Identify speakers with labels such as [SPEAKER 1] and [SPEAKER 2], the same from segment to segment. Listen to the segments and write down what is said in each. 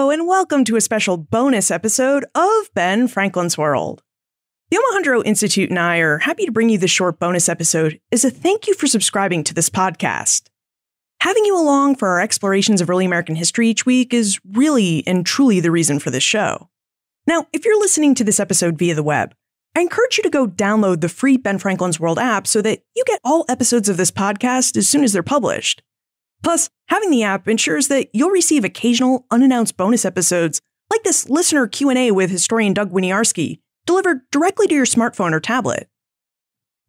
[SPEAKER 1] Hello, and welcome to a special bonus episode of Ben Franklin's World. The Omohundro Institute and I are happy to bring you this short bonus episode as a thank you for subscribing to this podcast. Having you along for our explorations of early American history each week is really and truly the reason for this show. Now, if you're listening to this episode via the web, I encourage you to go download the free Ben Franklin's World app so that you get all episodes of this podcast as soon as they're published. Plus, having the app ensures that you'll receive occasional unannounced bonus episodes like this listener Q&A with historian Doug Winiarski delivered directly to your smartphone or tablet.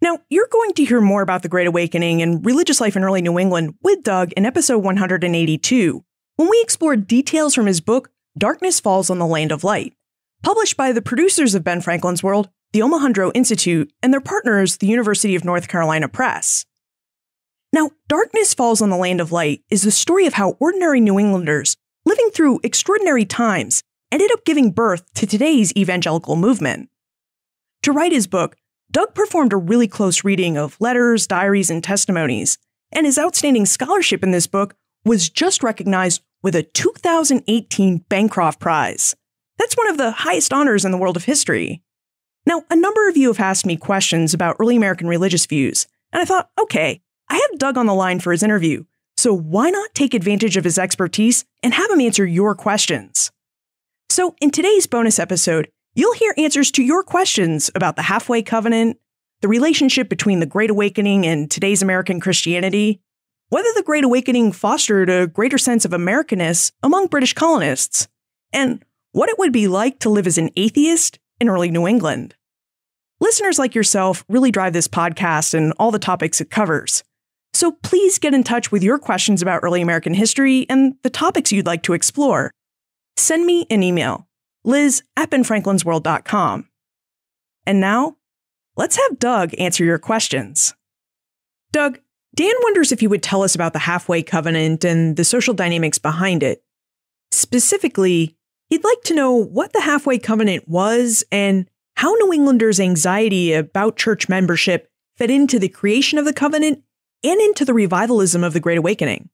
[SPEAKER 1] Now, you're going to hear more about the Great Awakening and religious life in early New England with Doug in episode 182, when we explore details from his book, Darkness Falls on the Land of Light, published by the producers of Ben Franklin's World, the Omohundro Institute, and their partners, the University of North Carolina Press. Now, Darkness Falls on the Land of Light is the story of how ordinary New Englanders, living through extraordinary times, ended up giving birth to today's evangelical movement. To write his book, Doug performed a really close reading of letters, diaries, and testimonies, and his outstanding scholarship in this book was just recognized with a 2018 Bancroft Prize. That's one of the highest honors in the world of history. Now, a number of you have asked me questions about early American religious views, and I thought, okay, I have Doug on the line for his interview, so why not take advantage of his expertise and have him answer your questions? So in today's bonus episode, you'll hear answers to your questions about the Halfway Covenant, the relationship between the Great Awakening and today's American Christianity, whether the Great Awakening fostered a greater sense of Americanness among British colonists, and what it would be like to live as an atheist in early New England. Listeners like yourself really drive this podcast and all the topics it covers. So please get in touch with your questions about early American history and the topics you'd like to explore. Send me an email, liz@benfranklinsworld.com. And now, let's have Doug answer your questions. Doug, Dan wonders if you would tell us about the Halfway Covenant and the social dynamics behind it. Specifically, he'd like to know what the Halfway Covenant was and how New Englanders' anxiety about church membership fed into the creation of the covenant and into the revivalism of the Great Awakening.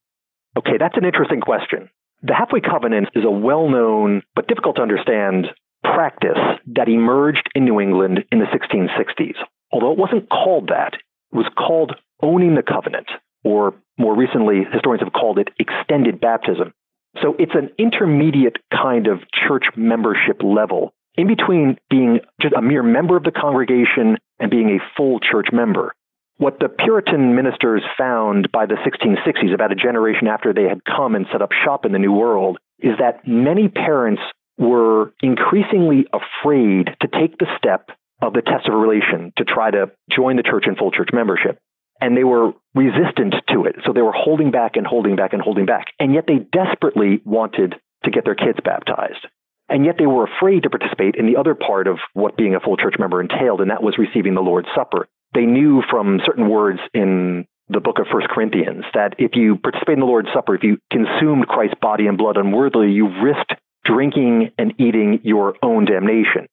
[SPEAKER 2] Okay, that's an interesting question. The Halfway Covenant is a well-known but difficult to understand practice that emerged in New England in the 1660s. Although it wasn't called that, it was called owning the covenant, or more recently, historians have called it extended baptism. So it's an intermediate kind of church membership level, in between being just a mere member of the congregation and being a full church member. What the Puritan ministers found by the 1660s, about a generation after they had come and set up shop in the New World, is that many parents were increasingly afraid to take the step of the test of relation to try to join the church in full church membership. And they were resistant to it. So they were holding back and holding back and holding back. And yet they desperately wanted to get their kids baptized. And yet they were afraid to participate in the other part of what being a full church member entailed, and that was receiving the Lord's Supper. They knew from certain words in the book of 1 Corinthians that if you participate in the Lord's Supper, if you consumed Christ's body and blood unworthily, you risked drinking and eating your own damnation.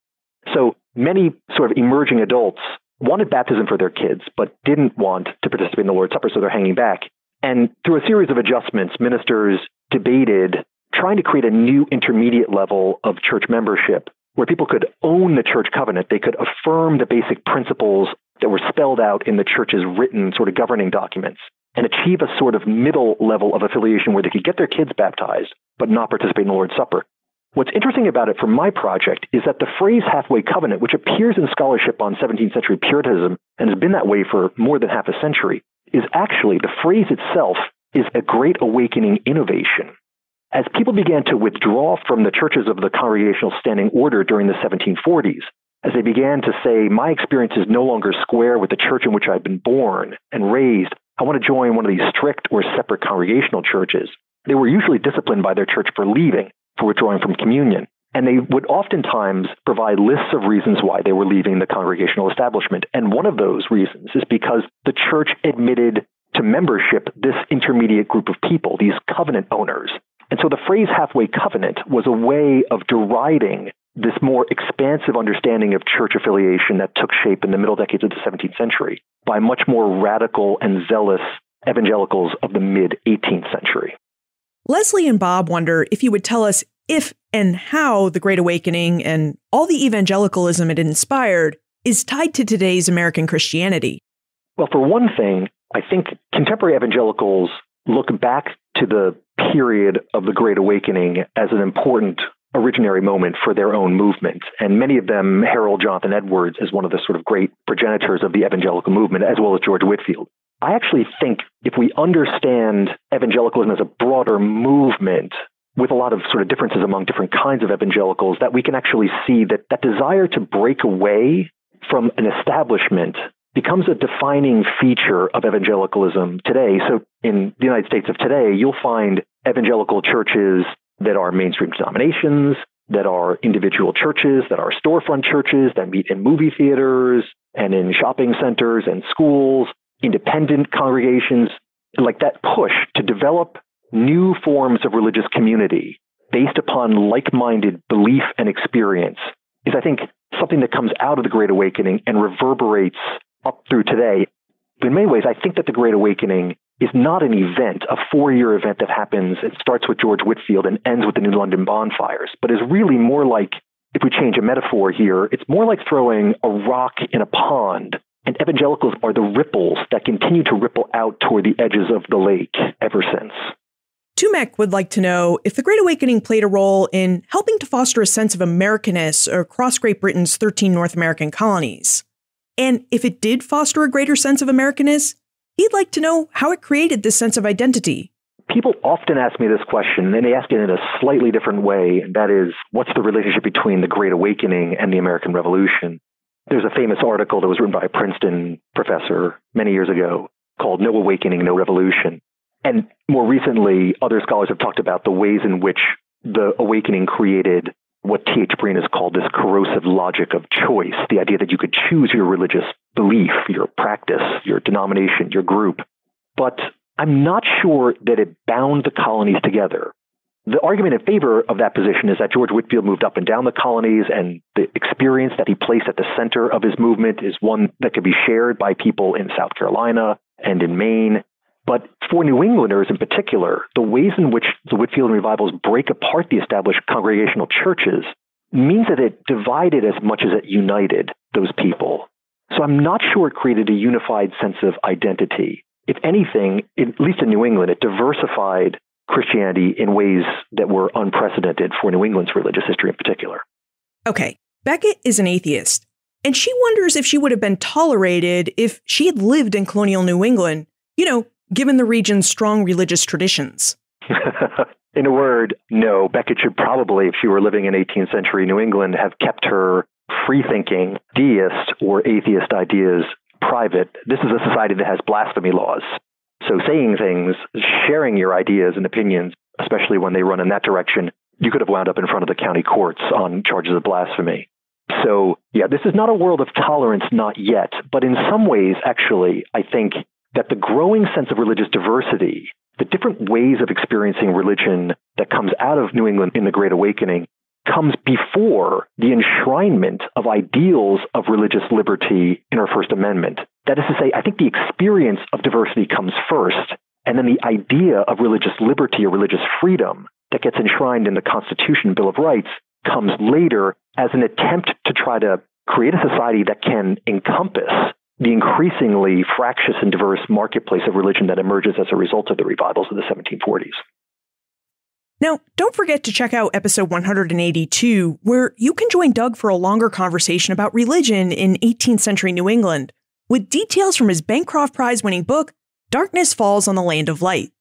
[SPEAKER 2] So many sort of emerging adults wanted baptism for their kids, but didn't want to participate in the Lord's Supper, so they're hanging back. And through a series of adjustments, ministers debated trying to create a new intermediate level of church membership where people could own the church covenant. They could affirm the basic principles that were spelled out in the church's written sort of governing documents and achieve a sort of middle level of affiliation where they could get their kids baptized, but not participate in the Lord's Supper. What's interesting about it for my project is that the phrase halfway covenant, which appears in scholarship on 17th century Puritanism and has been that way for more than half a century, is actually, the phrase itself is a Great Awakening innovation. As people began to withdraw from the churches of the Congregational Standing Order during the 1740s, as they began to say, my experience is no longer square with the church in which I've been born and raised, I want to join one of these strict or separate congregational churches, they were usually disciplined by their church for leaving, for withdrawing from communion. And they would oftentimes provide lists of reasons why they were leaving the congregational establishment. And one of those reasons is because the church admitted to membership this intermediate group of people, these covenant owners. And so the phrase halfway covenant was a way of deriding this more expansive understanding of church affiliation that took shape in the middle decades of the 17th century by much more radical and zealous evangelicals of the mid-18th century.
[SPEAKER 1] Leslie and Bob wonder if you would tell us if and how the Great Awakening and all the evangelicalism it inspired is tied to today's American Christianity.
[SPEAKER 2] Well, for one thing, I think contemporary evangelicals look back to the period of the Great Awakening as an important originary moment for their own movement. And many of them herald Jonathan Edwards as one of the sort of great progenitors of the evangelical movement, as well as George Whitefield. I actually think if we understand evangelicalism as a broader movement with a lot of sort of differences among different kinds of evangelicals, that we can actually see that that desire to break away from an establishment becomes a defining feature of evangelicalism today. So in the United States of today, you'll find evangelical churches that are mainstream denominations, that are individual churches, that are storefront churches, that meet in movie theaters and in shopping centers and schools, independent congregations, like that push to develop new forms of religious community based upon like-minded belief and experience is, I think, something that comes out of the Great Awakening and reverberates up through today. In many ways, I think that the Great Awakening is not an event, a 4-year event that happens, it starts with George Whitefield and ends with the New London bonfires, but is really more like, if we change a metaphor here, it's more like throwing a rock in a pond, and evangelicals are the ripples that continue to ripple out toward the edges of the lake ever since.
[SPEAKER 1] Tumek would like to know if the Great Awakening played a role in helping to foster a sense of Americanness across Great Britain's 13 North American colonies. And if it did foster a greater sense of Americanness, he'd like to know how it created this sense of identity.
[SPEAKER 2] People often ask me this question, and they ask it in a slightly different way, and that is, what's the relationship between the Great Awakening and the American Revolution? There's a famous article that was written by a Princeton professor many years ago called No Awakening, No Revolution. And more recently, other scholars have talked about the ways in which the awakening created what T.H. Breen has called this corrosive logic of choice, the idea that you could choose your religious belief, your practice, your denomination, your group. But I'm not sure that it bound the colonies together. The argument in favor of that position is that George Whitefield moved up and down the colonies, and the experience that he placed at the center of his movement is one that could be shared by people in South Carolina and in Maine. But for New Englanders in particular, the ways in which the Whitefield revivals break apart the established congregational churches means that it divided as much as it united those people. So I'm not sure it created a unified sense of identity. If anything, at least in New England, it diversified Christianity in ways that were unprecedented for New England's religious history in particular.
[SPEAKER 1] Okay, Beckett is an atheist, and she wonders if she would have been tolerated if she had lived in colonial New England, given the region's strong religious traditions.
[SPEAKER 2] In a word, no. Beckett should probably, if she were living in 18th century New England, have kept her free-thinking deist or atheist ideas private. This is a society that has blasphemy laws. So saying things, sharing your ideas and opinions, especially when they run in that direction, you could have wound up in front of the county courts on charges of blasphemy. So, yeah, this is not a world of tolerance, not yet. But in some ways, actually, I think that the growing sense of religious diversity, the different ways of experiencing religion that comes out of New England in the Great Awakening, comes before the enshrinement of ideals of religious liberty in our First Amendment. That is to say, I think the experience of diversity comes first, and then the idea of religious liberty or religious freedom that gets enshrined in the Constitution, Bill of Rights, comes later as an attempt to try to create a society that can encompass the increasingly fractious and diverse marketplace of religion that emerges as a result of the revivals of the 1740s.
[SPEAKER 1] Now, don't forget to check out episode 182, where you can join Doug for a longer conversation about religion in 18th century New England, with details from his Bancroft Prize winning book, Darkness Falls on the Land of Light.